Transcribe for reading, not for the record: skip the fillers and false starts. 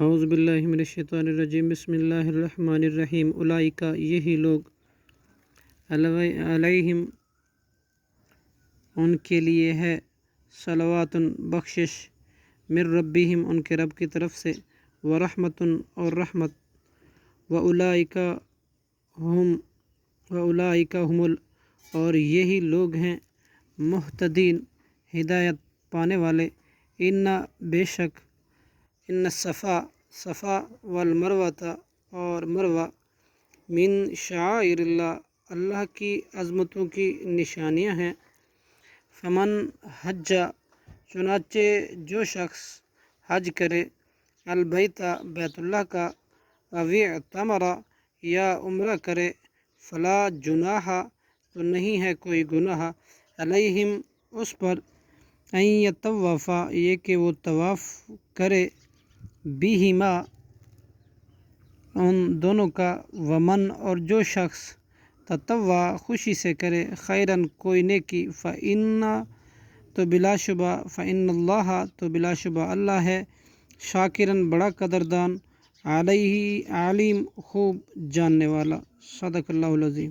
اعوذ باللہ من الشیطان الرجیم، بسم اللہ الرحمن الرحیم۔ اولئک، یہی لوگ، علیہم، ان کے لیے ہے، صلوات، بخشش، من ربہم، ان کے رب کی طرف سے، ورحمت، اور رحمت، واولئک ہم اور یہی لوگ ہیں مہتدین، ہدایت پانے والے۔ بے شک، ان صفا والمروۃ، اور مروہ، من شعائر اللہ، اللہ کی عظمتوں کی نشانیاں ہیں۔ فمن حج، چنانچہ جو شخص حج کرے، البیت، بیت اللہ کا، او اعتمر، یا عمرہ کرے، فلا جناح، تو نہیں ہے کوئی گناہ، علیہم، اس پر، ان یطوف، یہ کہ وہ طواف کرے، بہما، ان دونوں کا، ومن، اور جو شخص، تطوع، خوشی سے کرے، خیرن، کوئی نیکی، فإن اللہ، تو بلا شبہ اللہ ہے، شاکرن، بڑا قدردان، علیہ، علیم، خوب جاننے والا۔ صدق اللہ العظیم۔